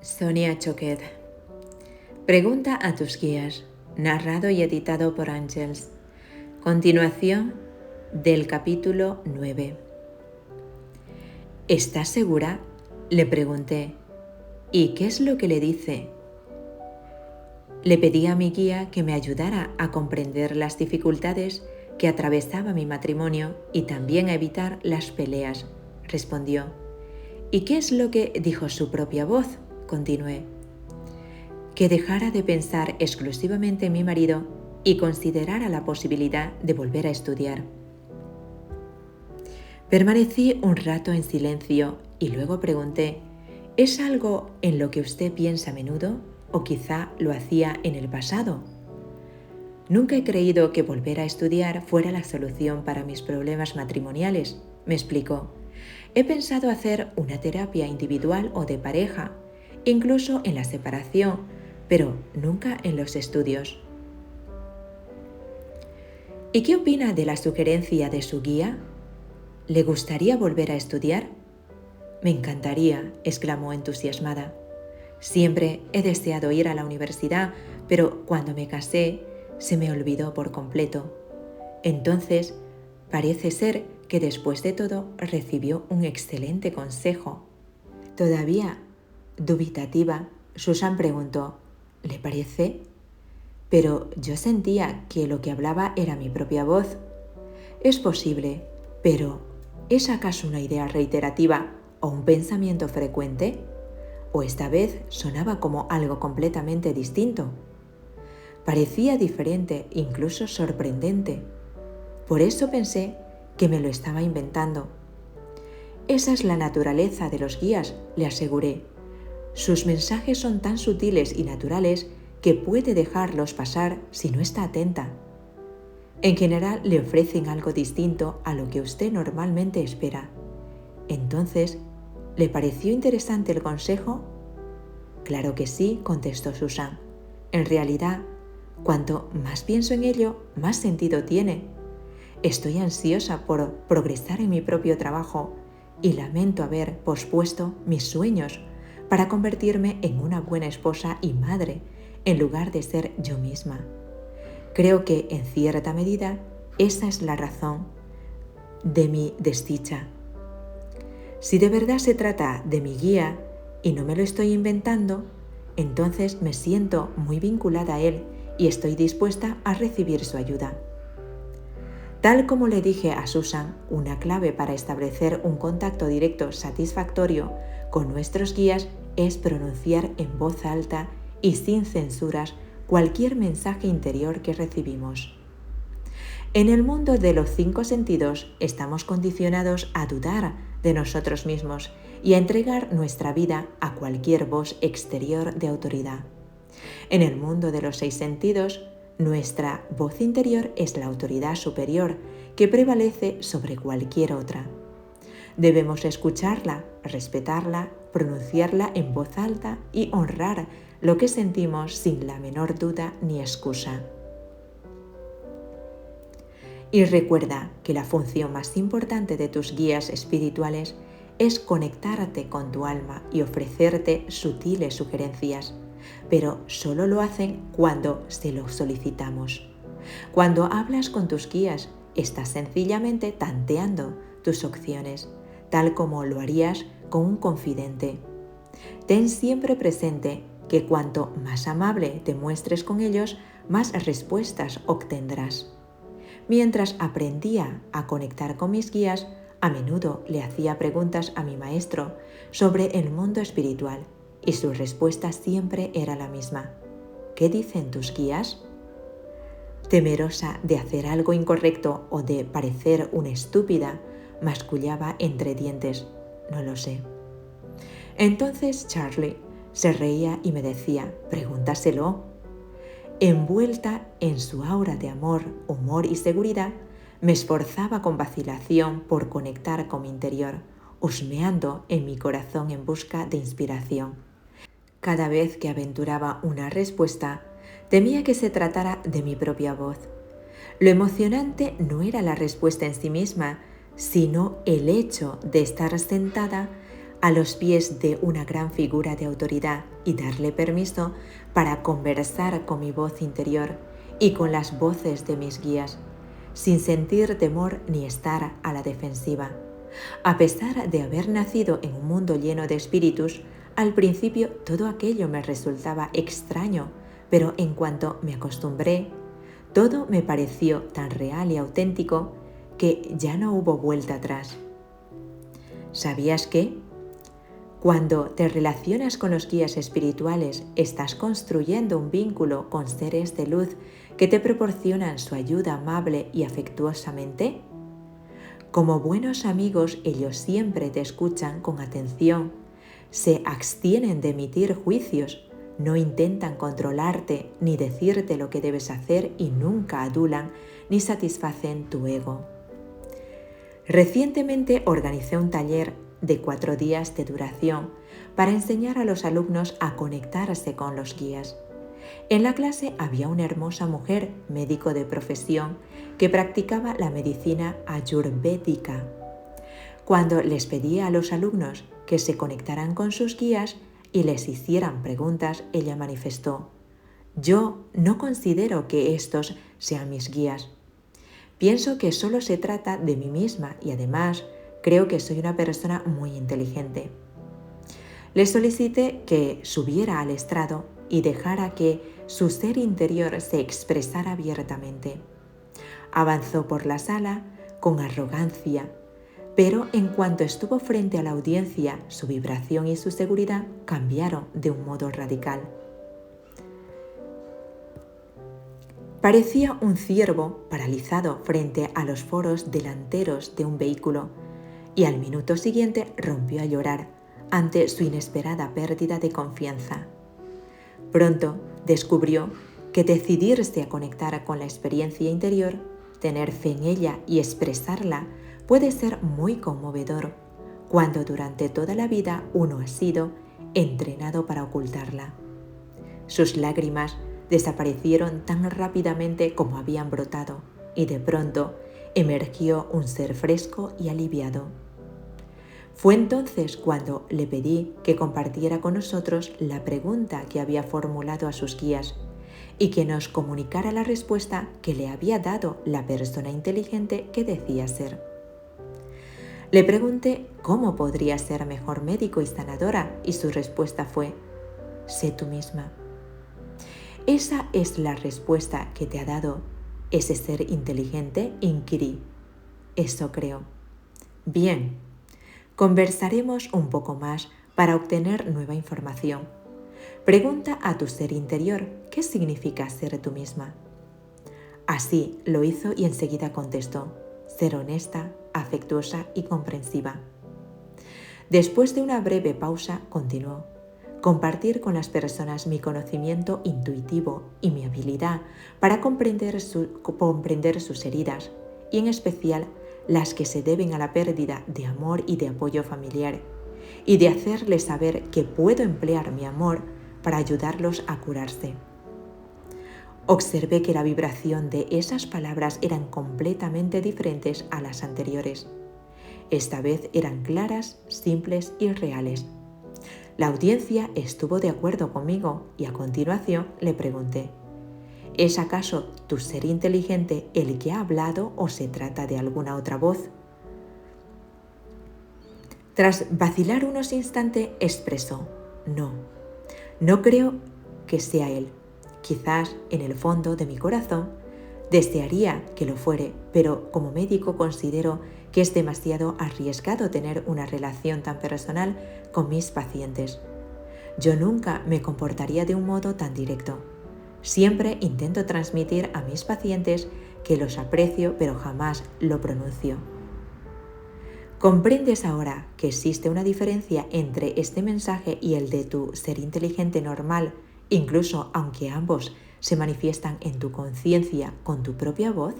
Sonia Choquet. Pregunta a tus guías. Narrado y editado por Ángels. Continuación del capítulo 9. ¿Estás segura?, le pregunté. ¿Y qué es lo que le dice? Le pedí a mi guía que me ayudara a comprender las dificultades que atravesaba mi matrimonio y también a evitar las peleas, respondió. ¿Y qué es lo que dijo su propia voz?, continué. Que dejara de pensar exclusivamente en mi marido y considerara la posibilidad de volver a estudiar. Permanecí un rato en silencio y luego pregunté, ¿es algo en lo que usted piensa a menudo o quizá lo hacía en el pasado? Nunca he creído que volver a estudiar fuera la solución para mis problemas matrimoniales, me explicó. He pensado hacer una terapia individual o de pareja, incluso en la separación, pero nunca en los estudios. ¿Y qué opina de la sugerencia de su guía? ¿Le gustaría volver a estudiar? Me encantaría, exclamó entusiasmada. Siempre he deseado ir a la universidad, pero cuando me casé se me olvidó por completo. Entonces, parece ser que después de todo recibió un excelente consejo. Todavía dubitativa, Susan preguntó, ¿le parece? Pero yo sentía que lo que hablaba era mi propia voz. Es posible, pero ¿es acaso una idea reiterativa o un pensamiento frecuente? ¿O esta vez sonaba como algo completamente distinto? Parecía diferente, incluso sorprendente. Por eso pensé que me lo estaba inventando. Esa es la naturaleza de los guías, le aseguré. Sus mensajes son tan sutiles y naturales que puede dejarlos pasar si no está atenta. En general le ofrecen algo distinto a lo que usted normalmente espera. Entonces, ¿le pareció interesante el consejo? Claro que sí, contestó Susan. En realidad, cuanto más pienso en ello, más sentido tiene. Estoy ansiosa por progresar en mi propio trabajo y lamento haber pospuesto mis sueños para convertirme en una buena esposa y madre en lugar de ser yo misma. Creo que, en cierta medida, esa es la razón de mi desdicha. Si de verdad se trata de mi guía y no me lo estoy inventando, entonces me siento muy vinculada a él y estoy dispuesta a recibir su ayuda. Tal como le dije a Susan, una clave para establecer un contacto directo satisfactorio con nuestros guías es pronunciar en voz alta y sin censuras cualquier mensaje interior que recibimos. En el mundo de los 5 sentidos estamos condicionados a dudar de nosotros mismos y a entregar nuestra vida a cualquier voz exterior de autoridad. En el mundo de los 6 sentidos, nuestra voz interior es la autoridad superior que prevalece sobre cualquier otra. Debemos escucharla, respetarla, pronunciarla en voz alta y honrar lo que sentimos sin la menor duda ni excusa. Y recuerda que la función más importante de tus guías espirituales es conectarte con tu alma y ofrecerte sutiles sugerencias, pero solo lo hacen cuando se lo solicitamos. Cuando hablas con tus guías, estás sencillamente tanteando tus opciones, tal como lo harías con un confidente. Ten siempre presente que cuanto más amable te muestres con ellos, más respuestas obtendrás. Mientras aprendía a conectar con mis guías, a menudo le hacía preguntas a mi maestro sobre el mundo espiritual y su respuesta siempre era la misma. ¿Qué dicen tus guías? Temerosa de hacer algo incorrecto o de parecer una estúpida, mascullaba entre dientes. No lo sé. Entonces Charlie se reía y me decía, pregúntaselo. Envuelta en su aura de amor, humor y seguridad, me esforzaba con vacilación por conectar con mi interior, husmeando en mi corazón en busca de inspiración. Cada vez que aventuraba una respuesta, temía que se tratara de mi propia voz. Lo emocionante no era la respuesta en sí misma, sino el hecho de estar sentada a los pies de una gran figura de autoridad y darle permiso para conversar con mi voz interior y con las voces de mis guías, sin sentir temor ni estar a la defensiva. A pesar de haber nacido en un mundo lleno de espíritus, al principio todo aquello me resultaba extraño, pero en cuanto me acostumbré, todo me pareció tan real y auténtico que ya no hubo vuelta atrás. ¿Sabías que? Cuando te relacionas con los guías espirituales, estás construyendo un vínculo con seres de luz que te proporcionan su ayuda amable y afectuosamente. Como buenos amigos, ellos siempre te escuchan con atención, se abstienen de emitir juicios, no intentan controlarte ni decirte lo que debes hacer y nunca adulan ni satisfacen tu ego. Recientemente organicé un taller de 4 días de duración para enseñar a los alumnos a conectarse con los guías. En la clase había una hermosa mujer, médico de profesión, que practicaba la medicina ayurvédica. Cuando les pedía a los alumnos que se conectaran con sus guías y les hicieran preguntas, ella manifestó: «Yo no considero que estos sean mis guías. Pienso que solo se trata de mí misma y además creo que soy una persona muy inteligente». Le solicité que subiera al estrado y dejara que su ser interior se expresara abiertamente. Avanzó por la sala con arrogancia, pero en cuanto estuvo frente a la audiencia, su vibración y su seguridad cambiaron de un modo radical. Parecía un ciervo paralizado frente a los foros delanteros de un vehículo y al minuto siguiente rompió a llorar ante su inesperada pérdida de confianza. Pronto descubrió que decidirse a conectar con la experiencia interior, tener fe en ella y expresarla puede ser muy conmovedor cuando durante toda la vida uno ha sido entrenado para ocultarla. Sus lágrimas desaparecieron tan rápidamente como habían brotado y de pronto emergió un ser fresco y aliviado. Fue entonces cuando le pedí que compartiera con nosotros la pregunta que había formulado a sus guías y que nos comunicara la respuesta que le había dado la persona inteligente que decía ser. Le pregunté cómo podría ser mejor médico y sanadora y su respuesta fue: «Sé tú misma». ¿Esa es la respuesta que te ha dado ese ser inteligente? Inquirí. Eso creo. Bien, conversaremos un poco más para obtener nueva información. Pregunta a tu ser interior qué significa ser tú misma. Así lo hizo y enseguida contestó: ser honesta, afectuosa y comprensiva. Después de una breve pausa, continuó: compartir con las personas mi conocimiento intuitivo y mi habilidad para comprender sus heridas, y en especial las que se deben a la pérdida de amor y de apoyo familiar, y de hacerles saber que puedo emplear mi amor para ayudarlos a curarse. Observé que la vibración de esas palabras eran completamente diferentes a las anteriores. Esta vez eran claras, simples y reales. La audiencia estuvo de acuerdo conmigo y a continuación le pregunté: ¿es acaso tu ser inteligente el que ha hablado o se trata de alguna otra voz? Tras vacilar unos instantes expresó: no creo que sea él. Quizás en el fondo de mi corazón desearía que lo fuere, pero como médico considero que es demasiado arriesgado tener una relación tan personal con mis pacientes. Yo nunca me comportaría de un modo tan directo. Siempre intento transmitir a mis pacientes que los aprecio, pero jamás lo pronuncio. ¿Comprendes ahora que existe una diferencia entre este mensaje y el de tu ser inteligente normal, incluso aunque ambos se manifiestan en tu conciencia con tu propia voz?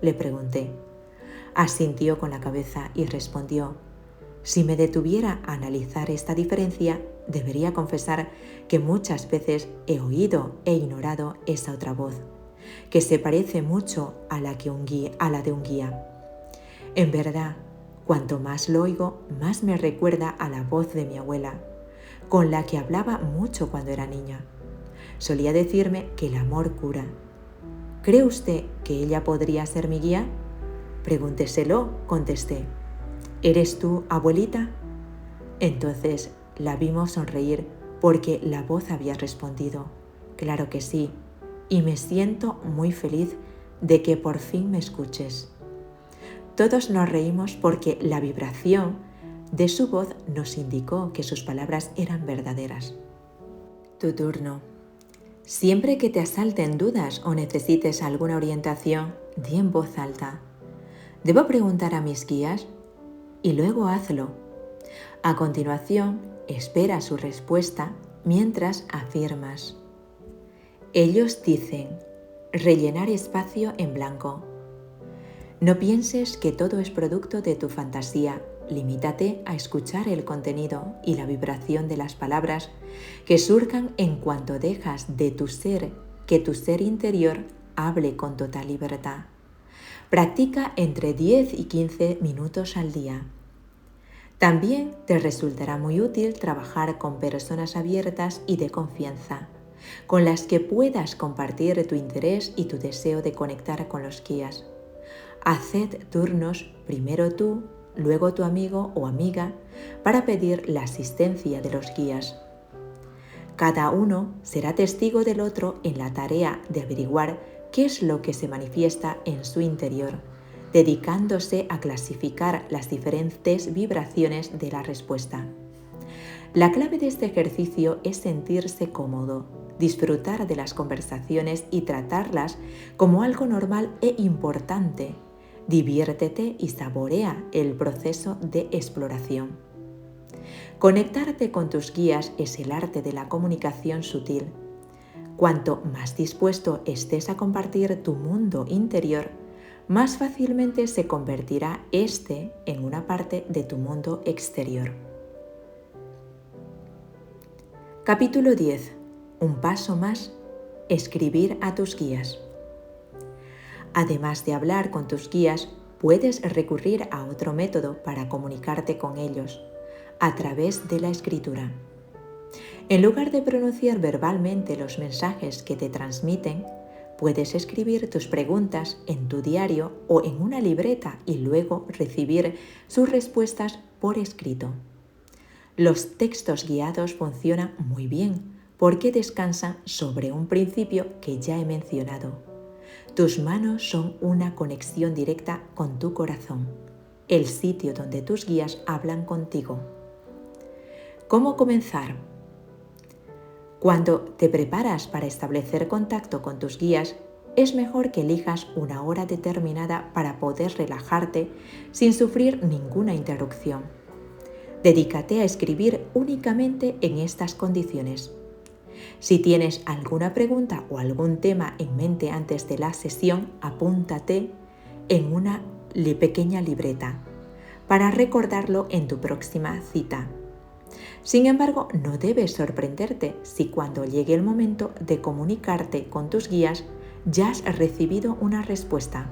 Le pregunté. Asintió con la cabeza y respondió: si me detuviera a analizar esta diferencia, debería confesar que muchas veces he oído e ignorado esa otra voz, que se parece mucho a la de un guía. En verdad, Cuanto más lo oigo, más me recuerda a la voz de mi abuela, con la que hablaba mucho cuando era niña. Solía decirme que el amor cura. ¿Cree usted que ella podría ser mi guía? Pregúnteselo, contesté. ¿Eres tú, abuelita? Entonces la vimos sonreír porque la voz había respondido. Claro que sí, y me siento muy feliz de que por fin me escuches. Todos nos reímos porque la vibración de su voz nos indicó que sus palabras eran verdaderas. Tu turno. Siempre que te asalten dudas o necesites alguna orientación, di en voz alta: ¿debo preguntar a mis guías? Y luego hazlo. A continuación, espera su respuesta mientras afirmas. Ellos dicen: rellenar espacio en blanco. No pienses que todo es producto de tu fantasía. Limítate a escuchar el contenido y la vibración de las palabras que surjan en cuanto dejas de tu ser, que tu ser interior hable con total libertad. Practica entre 10 y 15 minutos al día. También te resultará muy útil trabajar con personas abiertas y de confianza, con las que puedas compartir tu interés y tu deseo de conectar con los guías. Haced turnos, primero tú, luego tu amigo o amiga, para pedir la asistencia de los guías. Cada uno será testigo del otro en la tarea de averiguar qué es lo que se manifiesta en su interior, dedicándose a clasificar las diferentes vibraciones de la respuesta. La clave de este ejercicio es sentirse cómodo, disfrutar de las conversaciones y tratarlas como algo normal e importante. Diviértete y saborea el proceso de exploración. Conectarte con tus guías es el arte de la comunicación sutil. Cuanto más dispuesto estés a compartir tu mundo interior, más fácilmente se convertirá este en una parte de tu mundo exterior. Capítulo 10. Un paso más. Escribir a tus guías. Además de hablar con tus guías, puedes recurrir a otro método para comunicarte con ellos, a través de la escritura. En lugar de pronunciar verbalmente los mensajes que te transmiten, puedes escribir tus preguntas en tu diario o en una libreta y luego recibir sus respuestas por escrito. Los textos guiados funcionan muy bien porque descansan sobre un principio que ya he mencionado. Tus manos son una conexión directa con tu corazón, el sitio donde tus guías hablan contigo. ¿Cómo comenzar? Cuando te preparas para establecer contacto con tus guías, es mejor que elijas una hora determinada para poder relajarte sin sufrir ninguna interrupción. Dedícate a escribir únicamente en estas condiciones. Si tienes alguna pregunta o algún tema en mente antes de la sesión, apúntate en una pequeña libreta para recordarlo en tu próxima cita. Sin embargo, no debes sorprenderte si cuando llegue el momento de comunicarte con tus guías ya has recibido una respuesta.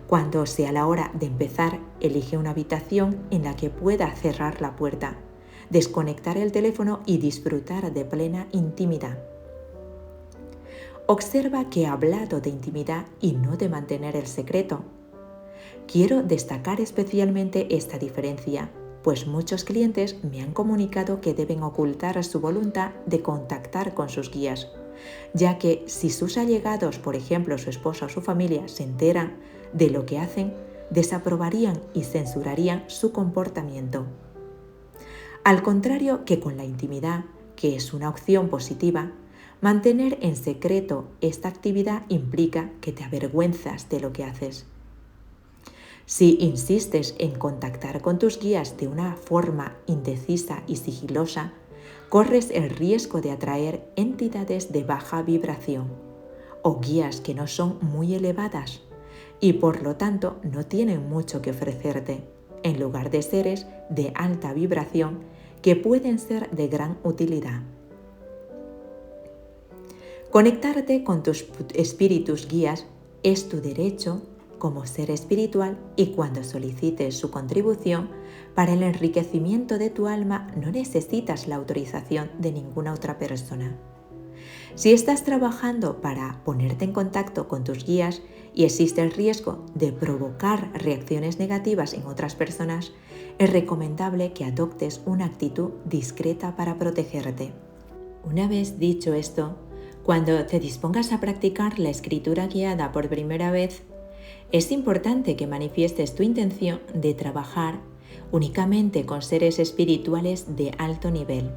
Cuando sea la hora de empezar, elige una habitación en la que pueda cerrar la puerta, desconectar el teléfono y disfrutar de plena intimidad. Observa que he hablado de intimidad y no de mantener el secreto. Quiero destacar especialmente esta diferencia, pues muchos clientes me han comunicado que deben ocultar su voluntad de contactar con sus guías, ya que si sus allegados, por ejemplo su esposa o su familia, se enteran de lo que hacen, desaprobarían y censurarían su comportamiento. Al contrario que con la intimidad, que es una opción positiva, mantener en secreto esta actividad implica que te avergüenzas de lo que haces. Si insistes en contactar con tus guías de una forma indecisa y sigilosa, corres el riesgo de atraer entidades de baja vibración o guías que no son muy elevadas y por lo tanto no tienen mucho que ofrecerte, en lugar de seres de alta vibración que pueden ser de gran utilidad. Conectarte con tus espíritus guías es tu derecho como ser espiritual y cuando solicites su contribución para el enriquecimiento de tu alma no necesitas la autorización de ninguna otra persona. Si estás trabajando para ponerte en contacto con tus guías y existe el riesgo de provocar reacciones negativas en otras personas, es recomendable que adoptes una actitud discreta para protegerte. Una vez dicho esto, cuando te dispongas a practicar la escritura guiada por primera vez, es importante que manifiestes tu intención de trabajar únicamente con seres espirituales de alto nivel.